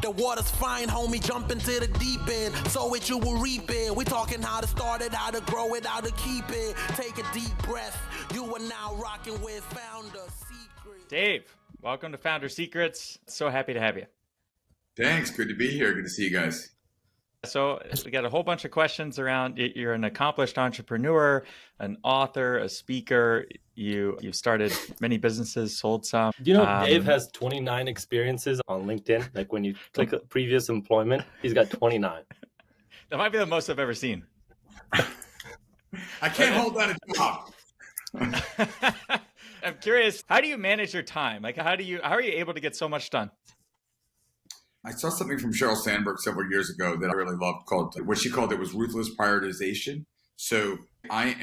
the water's fine, homie, jump into the deep end. Sow it, you will reap it. We talking how to start it, how to grow it, how to keep it. Take a deep breath. You are now rocking with Founder Secrets. Dave, welcome to Founder Secrets. So happy to have you. Thanks. Good to be here. Good to see you guys. So we got a whole bunch of questions around. You're an accomplished entrepreneur, an author, a speaker. You've started many businesses, sold some. Do you know Dave has 29 experiences on LinkedIn? Like when you click previous employment, he's got 29. That might be the most I've ever seen. I can't hold down a job. I'm curious, how do you manage your time? Like, how are you able to get so much done? I saw something from Sheryl Sandberg several years ago that I really loved called, what she called it was ruthless prioritization. So I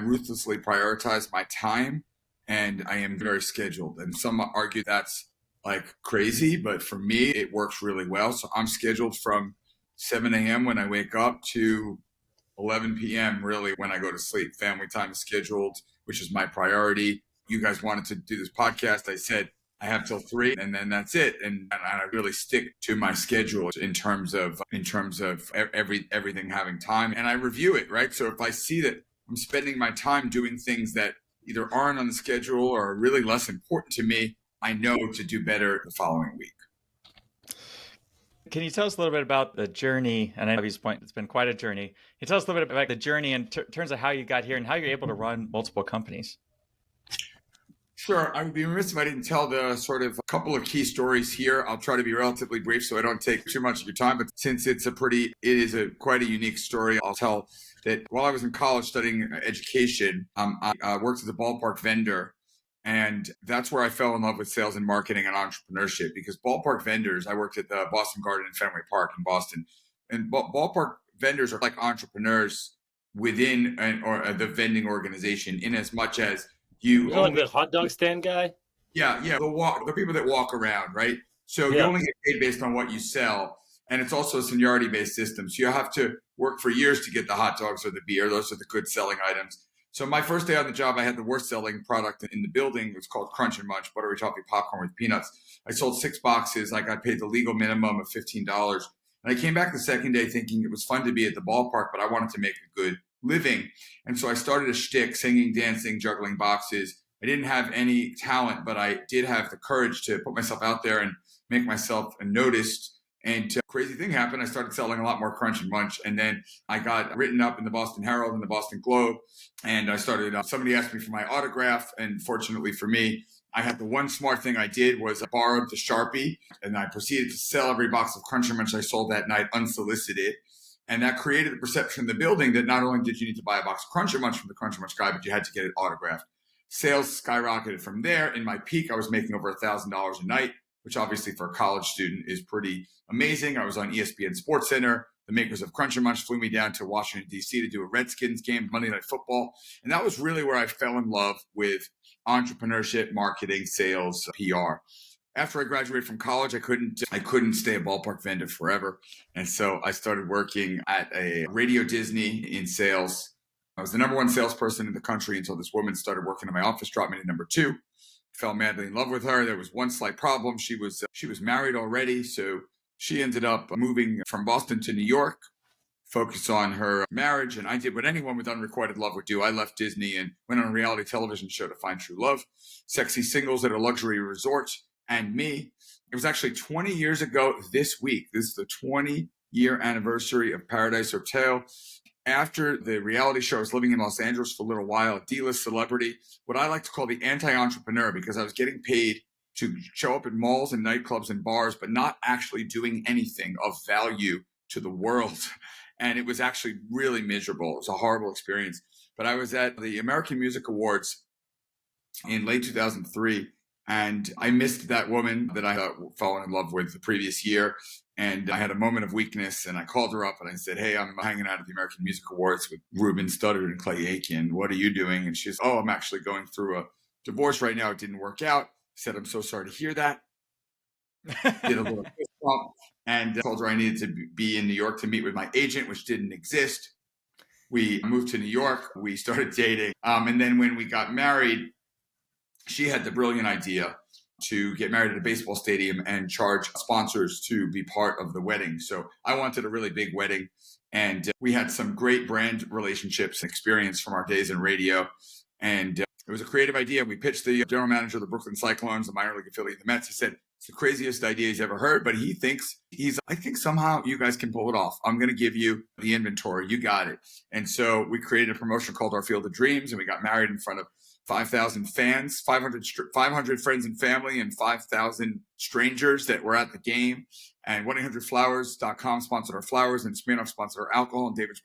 ruthlessly prioritize my time, and I am very scheduled. And some argue that's like crazy, but for me, it works really well. So I'm scheduled from 7 a.m. when I wake up to 11 p.m. really when I go to sleep. Family time is scheduled, which is my priority. You guys wanted to do this podcast. I said, I have till 3 and then that's it. And I really stick to my schedule in terms of everything having time, and I review it, right? So if I see that I'm spending my time doing things that either aren't on the schedule or are really less important to me, I know to do better the following week. Can you tell us a little bit about the journey? And I know it's been quite a journey. Can you tell us a little bit about the journey in terms of how you got here and how you're able to run multiple companies? Sure. I would be remiss if I didn't tell the sort of a couple of key stories here. I'll try to be relatively brief so I don't take too much of your time. But since it is quite a unique story, I'll tell that while I was in college studying education, I worked as a ballpark vendor. And that's where I fell in love with sales and marketing and entrepreneurship, because ballpark vendors, I worked at the Boston Garden and Fenway Park in Boston. And ballpark vendors are like entrepreneurs within the vending organization, in as much as you like the hot dog stand guy? Yeah. The people that walk around, right? So you only get paid based on what you sell. And it's also a seniority-based system. So you have to work for years to get the hot dogs or the beer. Those are the good selling items. So my first day on the job, I had the worst selling product in the building. It was called Crunch and Munch, buttery toffee popcorn with peanuts. I sold 6 boxes. I got paid the legal minimum of $15. And I came back the second day thinking it was fun to be at the ballpark, but I wanted to make a good living. And so I started a shtick, singing, dancing, juggling boxes. I didn't have any talent, but I did have the courage to put myself out there and make myself noticed. And a crazy thing happened. I started selling a lot more Crunch and Munch. And then I got written up in the Boston Herald and the Boston Globe. And I started, somebody asked me for my autograph. And fortunately for me, I had the one smart thing I did was I borrowed the Sharpie, and I proceeded to sell every box of Crunch and Munch I sold that night unsolicited. And that created the perception in the building that not only did you need to buy a box of Crunch and Munch from the Crunch and Munch guy, but you had to get it autographed. Sales skyrocketed from there. In my peak, I was making over $1,000 a night, which obviously for a college student is pretty amazing. I was on ESPN SportsCenter. The makers of Crunch and Munch flew me down to Washington, D.C. to do a Redskins game, Monday Night Football. And that was really where I fell in love with entrepreneurship, marketing, sales, PR. After I graduated from college, I couldn't stay a ballpark vendor forever. And so I started working at a Radio Disney in sales. I was the number 1 salesperson in the country until this woman started working in my office, dropped me to number 2. Fell madly in love with her. There was one slight problem. She was married already. So she ended up moving from Boston to New York, focused on her marriage. And I did what anyone with unrequited love would do. I left Disney and went on a reality television show to find true love, sexy singles at a luxury resort. And me, it was actually 20 years ago this week. This is the 20-year anniversary of Paradise Hotel. After the reality show, I was living in Los Angeles for a little while, a D-list celebrity, what I like to call the anti-entrepreneur, because I was getting paid to show up in malls and nightclubs and bars, but not actually doing anything of value to the world. And it was actually really miserable. It was a horrible experience. But I was at the American Music Awards in late 2003. And I missed that woman that I had fallen in love with the previous year. And I had a moment of weakness, and I called her up and I said, hey, I'm hanging out at the American Music Awards with Ruben Studdard and Clay Aiken. What are you doing? And she says, I'm actually going through a divorce right now. It didn't work out. I said, I'm so sorry to hear that. Did a little fist bump and told her I needed to be in New York to meet with my agent, which didn't exist. We moved to New York. We started dating. And then when we got married, she had the brilliant idea to get married at a baseball stadium and charge sponsors to be part of the wedding. So I wanted a really big wedding. And we had some great brand relationships and experience from our days in radio. And it was a creative idea. We pitched the general manager of the Brooklyn Cyclones, the minor league affiliate of the Mets. He said, it's the craziest idea he's ever heard, but I think somehow you guys can pull it off. I'm going to give you the inventory. You got it. And so we created a promotion called Our Field of Dreams, and we got married in front of 5,000 fans, 500 friends and family, and 5,000 strangers that were at the game. And 1-800-Flowers.com sponsored our flowers, and Smirnoff sponsored our alcohol, and David's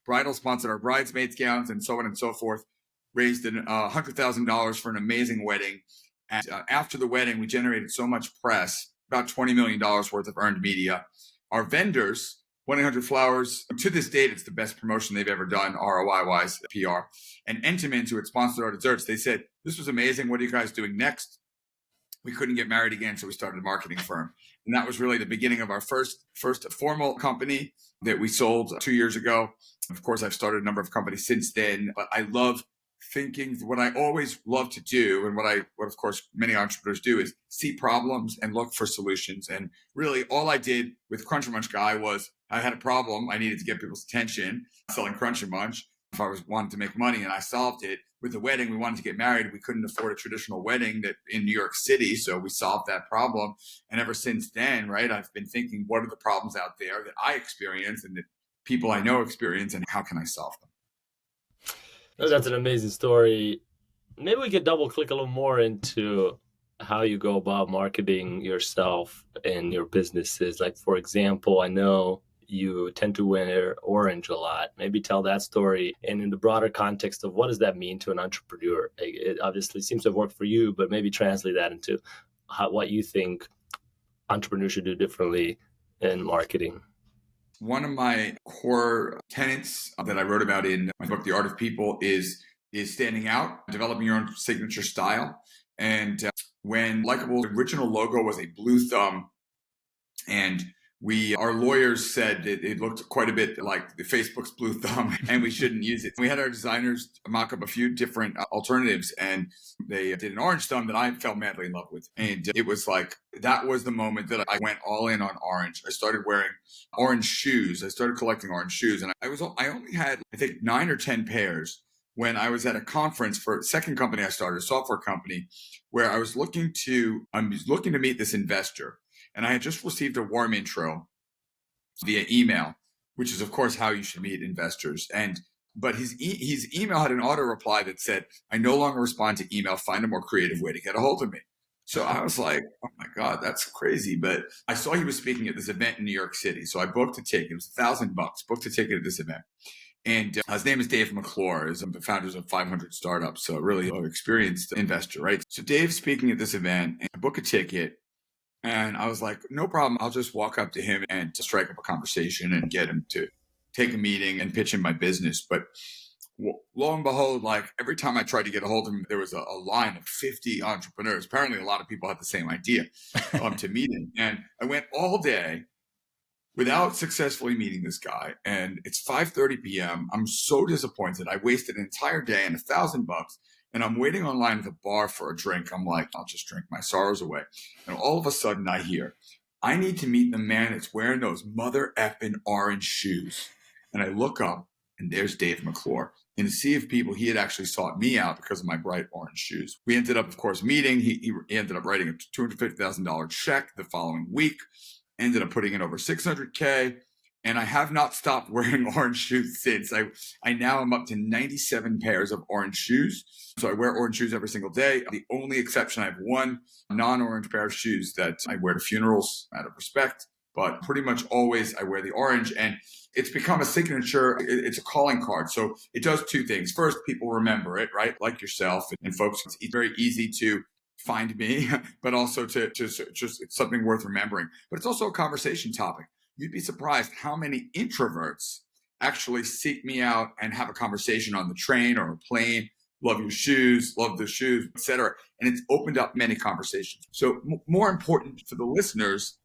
Bridal sponsored our bridesmaids' gowns, and so on and so forth. Raised $100,000 for an amazing wedding. And after the wedding, we generated so much press, about $20 million worth of earned media. Our vendors, 1-800-Flowers, to this date, it's the best promotion they've ever done, ROI-wise, PR. And Entenmann's, who had sponsored our desserts, they said, this was amazing. What are you guys doing next? We couldn't get married again, so we started a marketing firm. And that was really the beginning of our first formal company that we sold 2 years ago. Of course, I've started a number of companies since then, but I love thinking. What I always love to do, and what of course many entrepreneurs do, is see problems and look for solutions. And really all I did with Crunch and Munch Guy was I had a problem. I needed to get people's attention selling Crunch and Munch if I wanted to make money, and I solved it. With the wedding, we wanted to get married. We couldn't afford a traditional wedding in New York City, so we solved that problem. And ever since then, right, I've been thinking, what are the problems out there that I experience and that people I know experience, and how can I solve them? That's an amazing story. Maybe we could double click a little more into how you go about marketing yourself and your businesses. Like, for example, I know you tend to wear orange a lot. Maybe tell that story. And in the broader context of what does that mean to an entrepreneur? It obviously seems to have worked for you, but maybe translate that into what you think entrepreneurs should do differently in marketing. One of my core tenets that I wrote about in my book, The Art of People, is standing out, developing your own signature style. And when Likeable's original logo was a blue thumb, and our lawyers said that it looked quite a bit like the Facebook's blue thumb and we shouldn't use it. We had our designers mock up a few different alternatives, and they did an orange thumb that I fell madly in love with. And it was like, that was the moment that I went all in on orange. I started wearing orange shoes. I started collecting orange shoes, and I only had, I think, 9 or 10 pairs when I was at a conference for a second company I started, a software company, where I was looking to meet this investor. And I had just received a warm intro via email, which is, of course, how you should meet investors. But his email had an auto reply that said, I no longer respond to email. Find a more creative way to get a hold of me. So I was like, oh, my God, that's crazy. But I saw he was speaking at this event in New York City. So I booked a ticket. It was $1,000, booked a ticket at this event. And his name is Dave McClure. He's the founders of 500 startups. So a really experienced investor, right? So Dave's speaking at this event, and I book a ticket. And I was like, no problem. I'll just walk up to him and to strike up a conversation and get him to take a meeting and pitch him my business. But lo and behold, like every time I tried to get a hold of him, there was a line of 50 entrepreneurs. Apparently, a lot of people had the same idea to meet him. And I went all day without successfully meeting this guy. And it's 5:30 p.m. I'm so disappointed. I wasted an entire day and $1,000. And I'm waiting online at the bar for a drink. I'm like, I'll just drink my sorrows away. And all of a sudden I hear, I need to meet the man that's wearing those mother effing orange shoes. And I look up, and there's Dave McClure. In a sea of people, he had actually sought me out because of my bright orange shoes. We ended up, of course, meeting. He ended up writing a $250,000 check the following week, ended up putting in over $600K. And I have not stopped wearing orange shoes since. I now am up to 97 pairs of orange shoes. So I wear orange shoes every single day. The only exception, I have one non-orange pair of shoes that I wear to funerals out of respect. But pretty much always I wear the orange. And it's become a signature. It's a calling card. So it does two things. First, people remember it, right? Like yourself and folks. It's very easy to find me, but also to just it's something worth remembering. But it's also a conversation topic. You'd be surprised how many introverts actually seek me out and have a conversation on the train or a plane. Love your shoes, love the shoes, etc. And it's opened up many conversations. So more important for the listeners,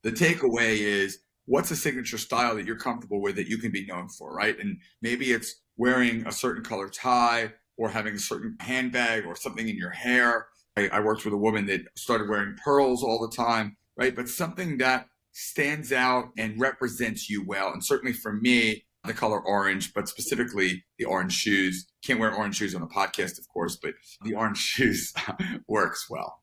the takeaway is, what's a signature style that you're comfortable with that you can be known for, right? And maybe it's wearing a certain color tie or having a certain handbag or something in your hair I worked with a woman that started wearing pearls all the time, right? But something that stands out and represents you well. And certainly for me, the color orange, but specifically the orange shoes. Can't wear orange shoes on a podcast, of course, but the orange shoes works well.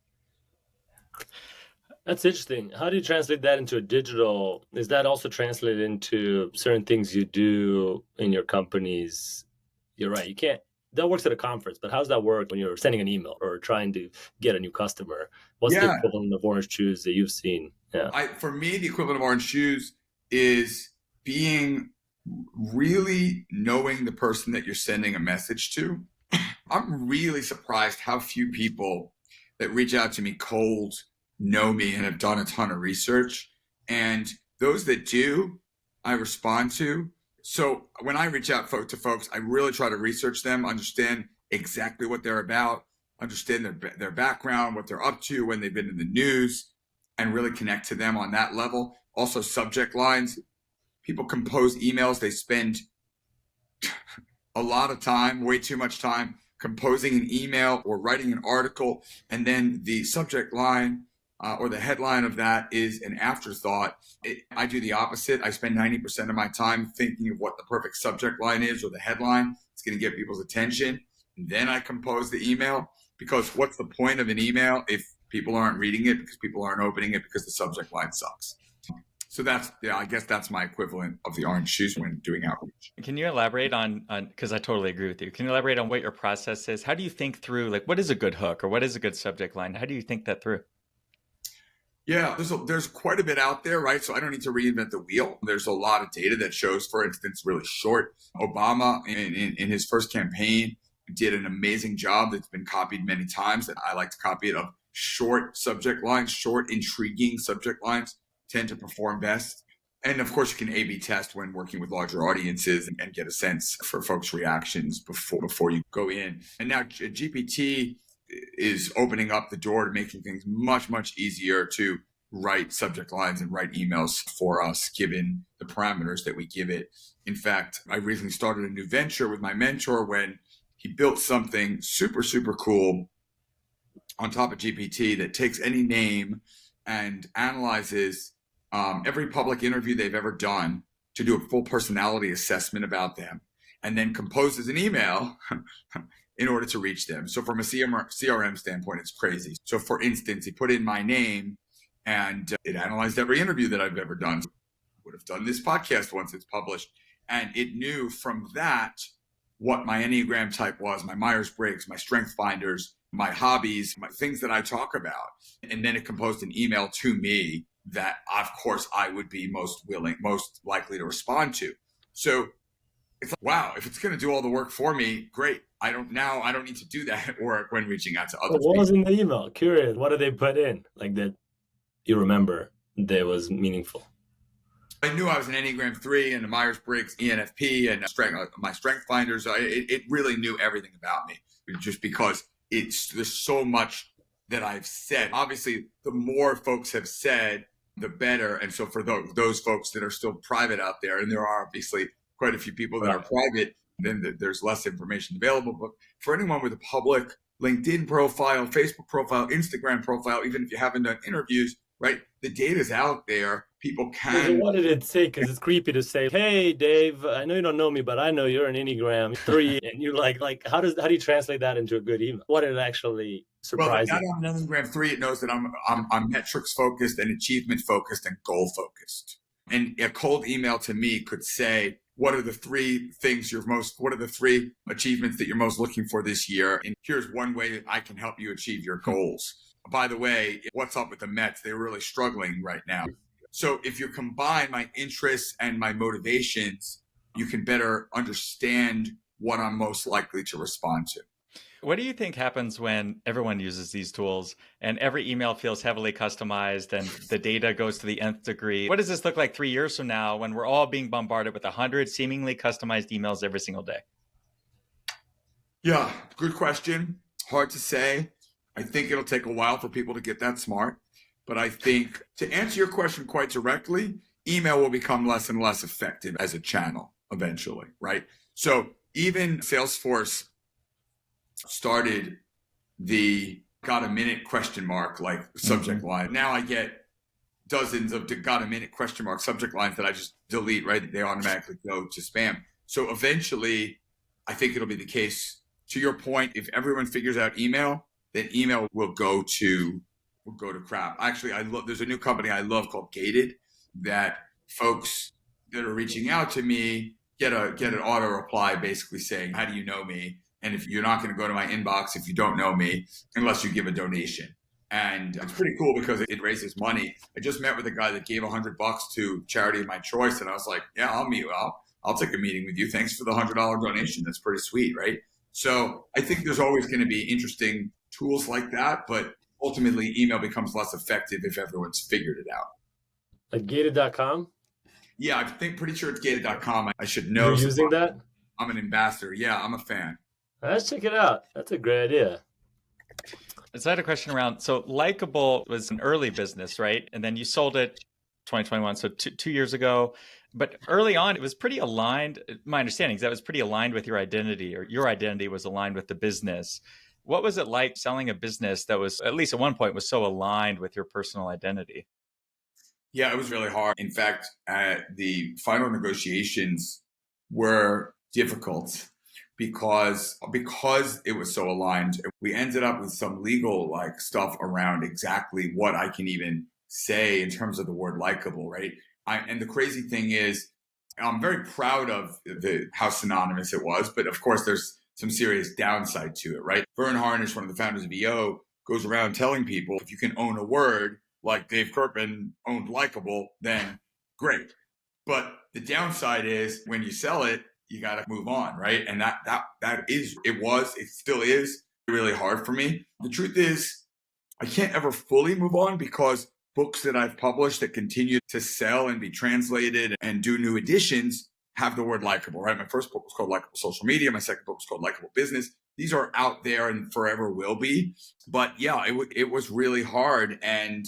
That's interesting. How do you translate that into a digital? Is that also translated into certain things you do in your companies? You're right. You can't, that works at a conference, but how does that work when you're sending an email or trying to get a new customer? What's the equivalent of orange shoes that you've seen? Yeah. For me, the equivalent of orange shoes is being really knowing the person that you're sending a message to. I'm really surprised how few people that reach out to me cold know me and have done a ton of research. And those that do, I respond to. So when I reach out to folks, I really try to research them, understand exactly what they're about, understand their background, what they're up to, when they've been in the news, and really connect to them on that level. Also, subject lines. People compose emails. They spend a lot of time, way too much time, composing an email or writing an article, and then the subject line or the headline of that is an afterthought. I do the opposite. I spend 90% of my time thinking of what the perfect subject line is or the headline. It's going to get people's attention. And then I compose the email, because what's the point of an email if people aren't reading it, because people aren't opening it, because the subject line sucks? So I guess that's my equivalent of the orange shoes when doing outreach. Can you elaborate on, because I totally agree with you. Can you elaborate on what your process is? How do you think through, like, what is a good hook or what is a good subject line? How do you think that through? Yeah, there's quite a bit out there, right? So I don't need to reinvent the wheel. There's a lot of data that shows, for instance, really short. Obama in his first campaign did an amazing job that's been copied many times, that I like to copy it, of short subject lines, short, intriguing subject lines tend to perform best. And of course, you can A/B test when working with larger audiences and get a sense for folks' reactions before you go in. And now GPT is opening up the door to making things much, much easier to write subject lines and write emails for us, given the parameters that we give it. In fact, I recently started a new venture with my mentor when he built something super, super cool on top of GPT that takes any name and analyzes every public interview they've ever done to do a full personality assessment about them, and then composes an email in order to reach them. So from a CRM standpoint, it's crazy. So for instance, he put in my name and it analyzed every interview that I've ever done. Would have done this podcast once it's published. And it knew from that what my Enneagram type was, my Myers-Briggs, my strength finders, my hobbies, my things that I talk about. And then it composed an email to me that, of course, I would be most likely to respond to. So it's like, wow, if it's going to do all the work for me, great. I don't need to do that work when reaching out to others. What was in the email? Curious. What did they put in? Like that you remember that was meaningful? I knew I was an Enneagram 3 and a Myers-Briggs ENFP and my strength finders. It really knew everything about me, just because there's so much that I've said. Obviously, the more folks have said, the better. And so for those folks that are still private out there, and there are obviously quite a few people that are private, then there's less information available. But for anyone with a public LinkedIn profile, Facebook profile, Instagram profile, even if you haven't done interviews, right? The data's out there. People can. What did it say? Because it's creepy to say, "Hey, Dave, I know you don't know me, but I know you're an Enneagram 3," and you're like, how do you translate that into a good email? What did it actually surprise you? Well, not on an Enneagram 3. It knows that I'm metrics focused and achievement focused and goal focused. And a cold email to me could say, what are the three achievements that you're most looking for this year? And here's one way that I can help you achieve your goals. By the way, what's up with the Mets? They're really struggling right now. So if you combine my interests and my motivations, you can better understand what I'm most likely to respond to. What do you think happens when everyone uses these tools and every email feels heavily customized and the data goes to the nth degree? What does this look like 3 years from now when we're all being bombarded with 100 seemingly customized emails every single day? Yeah, good question. Hard to say. I think it'll take a while for people to get that smart. But I think, to answer your question quite directly, email will become less and less effective as a channel eventually, right? So even Salesforce started the got a minute ? Like subject line. Now I get dozens of got a minute ? Subject lines that I just delete, right? They automatically go to spam. So eventually, I think it'll be the case. To your point, if everyone figures out email, then email will go to crap. Actually, there's a new company I love called Gated that folks that are reaching out to me get an auto reply basically saying, how do you know me? And if you're not going to go to my inbox if you don't know me, unless you give a donation. And it's pretty cool because it raises money. I just met with a guy that gave $100 to charity of my choice. And I was like, yeah, I'll meet you. I'll take a meeting with you. Thanks for the $100 donation. That's pretty sweet, right? So I think there's always going to be interesting tools like that, but ultimately email becomes less effective if everyone's figured it out. Like gated.com? Yeah, pretty sure it's gated.com. I should know. You're using that? I'm an ambassador. Yeah, I'm a fan. Let's check it out. That's a great idea. So I had a question around, so Likeable was an early business, right? And then you sold it 2021, so 2 years ago. But early on, it was pretty aligned. My understanding is that was pretty aligned with your identity, or your identity was aligned with the business. What was it like selling a business that was, at least at one point, was so aligned with your personal identity? Yeah, it was really hard. In fact, the final negotiations were difficult because it was so aligned. We ended up with some legal stuff around exactly what I can even say in terms of the word likable, right? And the crazy thing is, I'm very proud of how synonymous it was, but of course there's some serious downside to it, right? Vern Harnish, one of the founders of EO, goes around telling people, if you can own a word like Dave Kerpen owned likable, then great. But the downside is when you sell it, you got to move on, right? And it still is really hard for me. The truth is, I can't ever fully move on because books that I've published that continue to sell and be translated and do new editions have the word likable, right? My first book was called Likable Social Media. My second book was called Likable Business. These are out there and forever will be. But yeah, it was really hard. And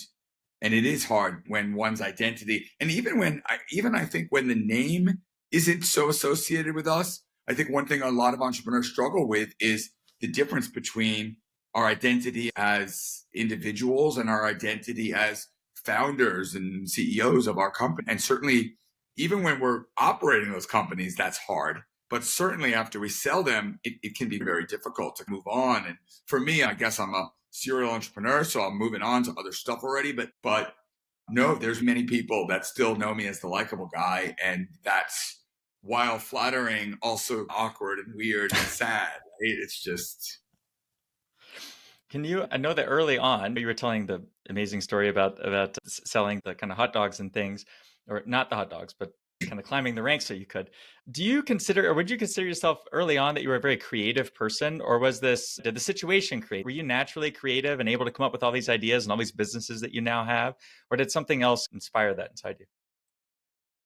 it is hard when one's identity, and I think when the name isn't so associated with us. I think one thing a lot of entrepreneurs struggle with is the difference between our identity as individuals and our identity as founders and CEOs of our company. And certainly, even when we're operating those companies, that's hard. But certainly after we sell them, it can be very difficult to move on. And for me, I guess I'm a serial entrepreneur, so I'm moving on to other stuff already. But no, there's many people that still know me as the likable guy. And that's, while flattering, also awkward and weird and sad. Right? It's just... I know that early on, you were telling the amazing story about selling the kind of hot dogs and things, or not the hot dogs, but kind of climbing the ranks so you could. Would you consider yourself early on that you were a very creative person, or did the situation create? Were you naturally creative and able to come up with all these ideas and all these businesses that you now have, or did something else inspire that inside you?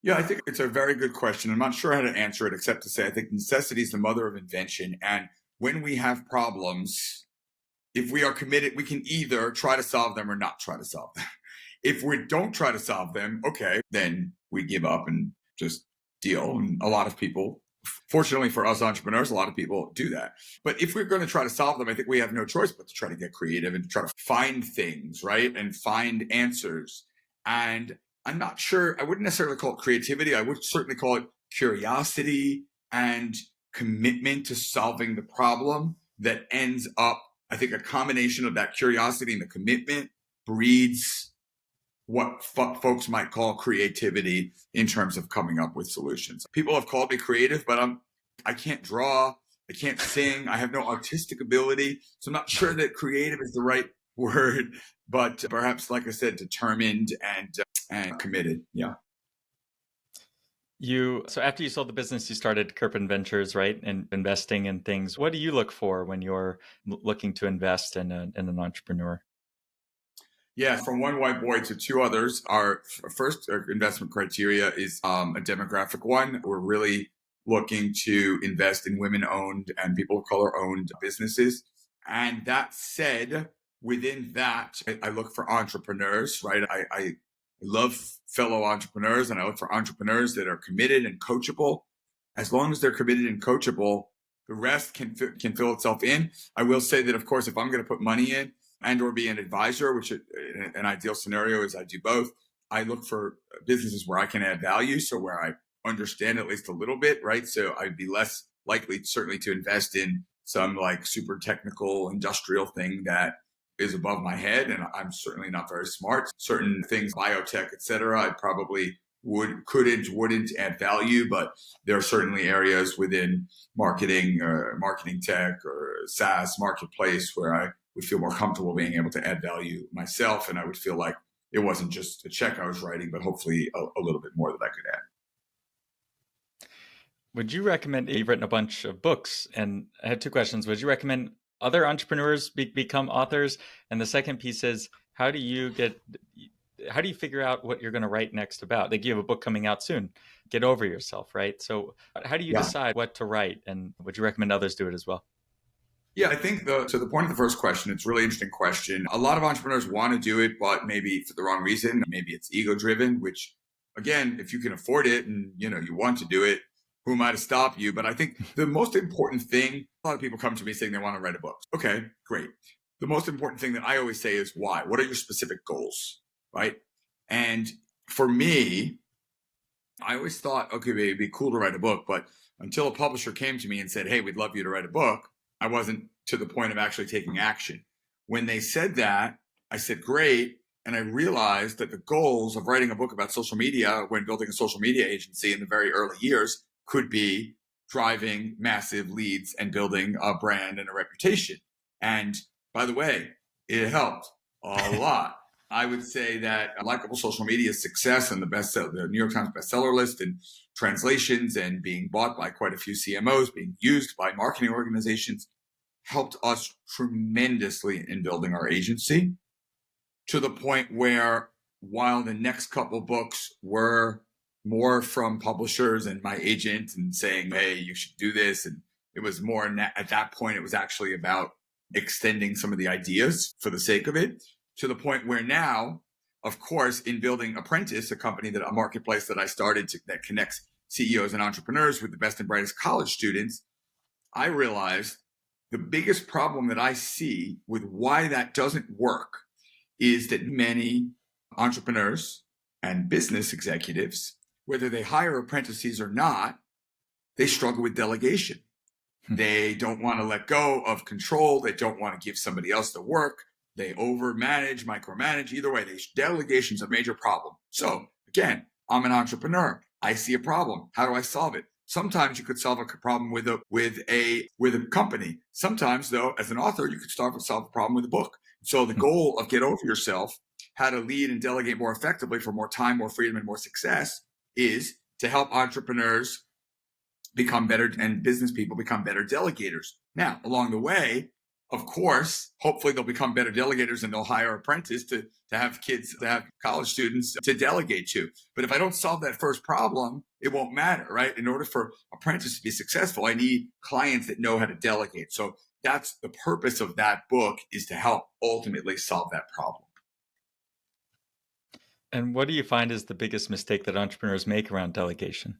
Yeah, I think it's a very good question. I'm not sure how to answer it except to say I think necessity is the mother of invention. And when we have problems, if we are committed, we can either try to solve them or not try to solve them. If we don't try to solve them, okay, then we give up and just deal. And a lot of people, fortunately for us entrepreneurs, a lot of people do that. But if we're going to try to solve them, I think we have no choice but to try to get creative and try to find things, right? And find answers. And I'm not sure, I wouldn't necessarily call it creativity. I would certainly call it curiosity and commitment to solving the problem that ends up, I think a combination of that curiosity and the commitment breeds what folks might call creativity in terms of coming up with solutions. People have called me creative, but I can't draw, I can't sing, I have no artistic ability. So I'm not sure that creative is the right word, but perhaps, like I said, determined and committed. Yeah. So after you sold the business, you started Kerpen Ventures, right? And investing in things. What do you look for when you're looking to invest in an entrepreneur? Yeah, from one white boy to two others, our first investment criteria is a demographic one. We're really looking to invest in women-owned and people of color-owned businesses. And that said, within that, I look for entrepreneurs, right? I love fellow entrepreneurs, and I look for entrepreneurs that are committed and coachable. As long as they're committed and coachable, the rest can fill itself in. I will say that, of course, if I'm going to put money in, and or be an advisor, which an ideal scenario is I do both. I look for businesses where I can add value. So where I understand at least a little bit, right? So I'd be less likely certainly to invest in some like super technical industrial thing that is above my head. And I'm certainly not very smart. Certain things, biotech, et cetera, I probably wouldn't add value, but there are certainly areas within marketing or marketing tech or SaaS marketplace where I would feel more comfortable being able to add value myself. And I would feel like it wasn't just a check I was writing, but hopefully a little bit more that I could add. Would you recommend, you've written a bunch of books, and I had two questions. Would you recommend other entrepreneurs become authors? And the second piece is, how do you figure out what you're going to write next about? Like, you have a book coming out soon, Get Over Yourself, right? So how do you decide what to write, and would you recommend others do it as well? Yeah, I think to the point of the first question, it's a really interesting question. A lot of entrepreneurs want to do it, but maybe for the wrong reason. Maybe it's ego driven, which again, if you can afford it and you want to do it, who am I to stop you? But I think the most important thing, a lot of people come to me saying they want to write a book. Okay, great. The most important thing that I always say is why? What are your specific goals, right? And for me, I always thought, okay, it'd be cool to write a book. But until a publisher came to me and said, hey, we'd love you to write a book, I wasn't to the point of actually taking action. When they said that, I said, great. And I realized that the goals of writing a book about social media when building a social media agency in the very early years could be driving massive leads and building a brand and a reputation. And by the way, it helped a lot. I would say that likable social media success and the New York Times bestseller list and translations and being bought by quite a few CMOs, being used by marketing organizations, helped us tremendously in building our agency, to the point where while the next couple books were more from publishers and my agent and saying, hey, you should do this. And it was more at that point, it was actually about extending some of the ideas for the sake of it, to the point where now, of course, in building Apprentice, a marketplace that I started that connects CEOs and entrepreneurs with the best and brightest college students, I realized the biggest problem that I see with why that doesn't work is that many entrepreneurs and business executives, whether they hire apprentices or not, they struggle with delegation. They don't want to let go of control. They don't want to give somebody else the work. They overmanage, micromanage. Either way, delegation is a major problem. So again, I'm an entrepreneur. I see a problem. How do I solve it? Sometimes you could solve a problem with a company. Sometimes, though, as an author, you could solve a problem with a book. So the goal of Get Over Yourself, how to lead and delegate more effectively for more time, more freedom, and more success, is to help entrepreneurs become better and business people become better delegators. Now, along the way, of course, hopefully they'll become better delegators and they'll hire apprentices to have kids, to have college students to delegate to. But if I don't solve that first problem, it won't matter, right? In order for apprentices to be successful, I need clients that know how to delegate. So that's the purpose of that book, is to help ultimately solve that problem. And what do you find is the biggest mistake that entrepreneurs make around delegation?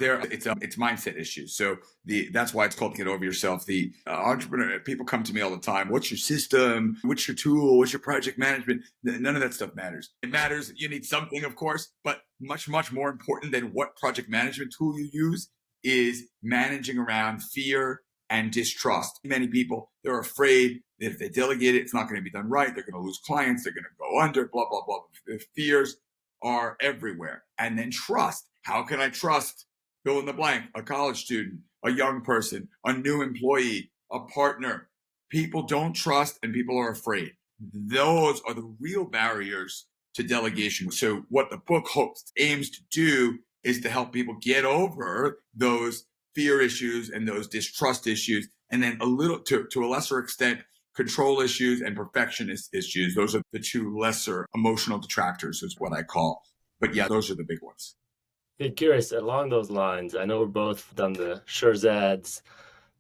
It's mindset issues. So that's why it's called Get Over Yourself. The entrepreneur people come to me all the time. What's your system? What's your tool? What's your project management? None of that stuff matters. It matters. You need something, of course, but much, much more important than what project management tool you use is managing around fear and distrust. Many people, they're afraid that if they delegate it, it's not going to be done right. They're going to lose clients. They're going to go under, blah, blah, blah. The fears are everywhere. And then trust. How can I trust? Fill in the blank, a college student, a young person, a new employee, a partner. People don't trust and people are afraid. Those are the real barriers to delegation. So what the book aims to do is to help people get over those fear issues and those distrust issues, and then a little, to a lesser extent, control issues and perfectionist issues. Those are the two lesser emotional detractors, is what I call. But yeah, those are the big ones. Hey, curious, along those lines, I know we're both done the Scherzad's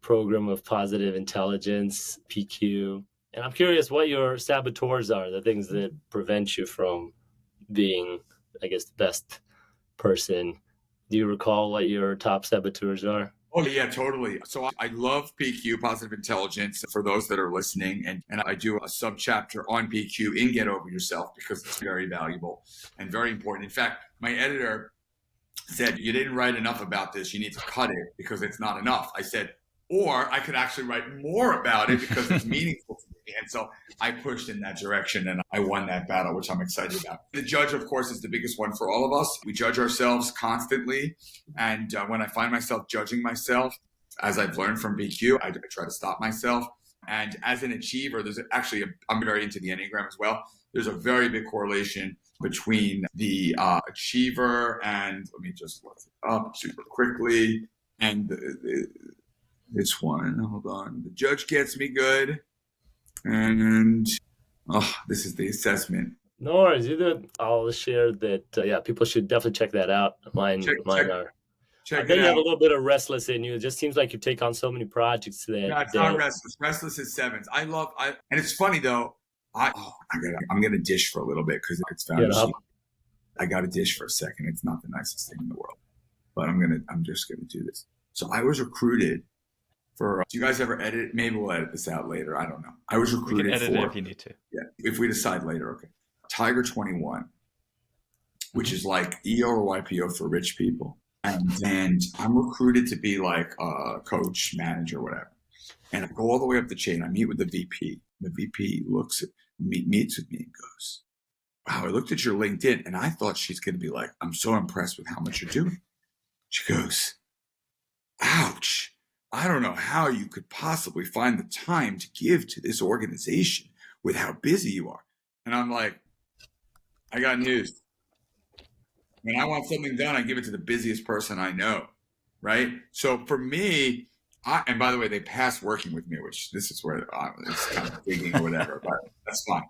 program of positive intelligence, PQ. And I'm curious what your saboteurs are, the things that prevent you from being, I guess, the best person. Do you recall what your top saboteurs are? Oh, yeah, totally. So I love PQ, Positive Intelligence, for those that are listening. And I do a subchapter on PQ in Get Over Yourself because it's very valuable and very important. In fact, my editor said, you didn't write enough about this. You need to cut it because it's not enough. I said, or I could actually write more about it because it's meaningful to me. And so I pushed in that direction and I won that battle, which I'm excited about. The judge, of course, is the biggest one for all of us. We judge ourselves constantly. And when I find myself judging myself, as I've learned from BQ, I try to stop myself. And as an achiever, I'm very into the Enneagram as well. There's a very big correlation between the achiever and, let me just look it up super quickly. And this one, hold on. The judge gets me good. And this is the assessment. No worries. I'll share that. People should definitely check that out. Mine are. I bet you have a little bit of restless in you. It just seems like you take on so many projects that. No, it's not restless. Restless is sevens. And it's funny though. I'm gonna dish for a little bit because it's found. I got to dish for a second. It's not the nicest thing in the world, but I'm just gonna do this. So I was recruited for. Do you guys ever edit? Maybe we'll edit this out later. I don't know. I was recruited we can edit for. it if you need to. Yeah, if we decide later, okay. Tiger 21, which is like EO or YPO for rich people. And I'm recruited to be like a coach, manager, whatever. And I go all the way up the chain. I meet with the VP. The VP meets with me and goes, wow, I looked at your LinkedIn and I thought she's going to be like, I'm so impressed with how much you're doing. She goes, ouch. I don't know how you could possibly find the time to give to this organization with how busy you are. And I'm like, I got news. When I want something done, I give it to the busiest person I know, right? So for me, and by the way, they passed working with me, which this is where it's kind of digging or whatever, but that's fine.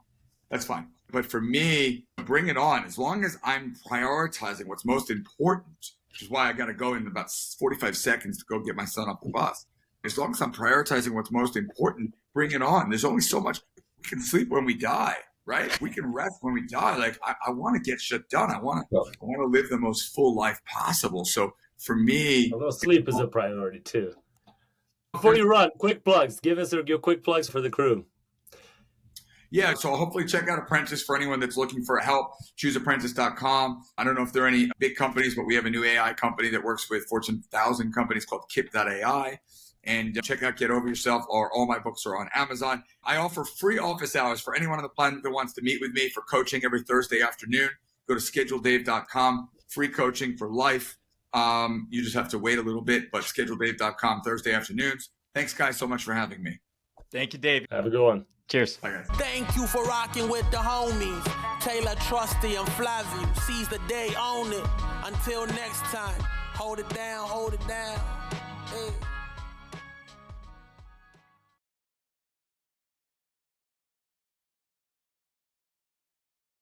That's fine. But for me, bring it on. As long as I'm prioritizing what's most important, which is why I got to go in about 45 seconds to go get my son off the bus. As long as I'm prioritizing what's most important, bring it on. There's only so much. We can sleep when we die. Right? We can rest when we die. Like I want to get shit done. I want to live the most full life possible. So for me, although sleep is a priority too. Before you run, quick plugs. Give us your quick plugs for the crew. Yeah, so hopefully check out Apprentice for anyone that's looking for help. ChooseApprentice.com. I don't know if there are any big companies, but we have a new AI company that works with Fortune 1000 companies called Kip.ai. And check out Get Over Yourself, or all my books are on Amazon. I offer free office hours for anyone on the planet that wants to meet with me for coaching every Thursday afternoon. Go to scheduledave.com, free coaching for life. You just have to wait a little bit, but scheduledave.com, Thursday afternoons. Thanks, guys, so much for having me. Thank you, Dave. Have a good one. Cheers. Bye, guys. Thank you for rocking with the homies. Taylor, Trusty, and Flavio. Seize the day, own it. Until next time, hold it down, hold it down.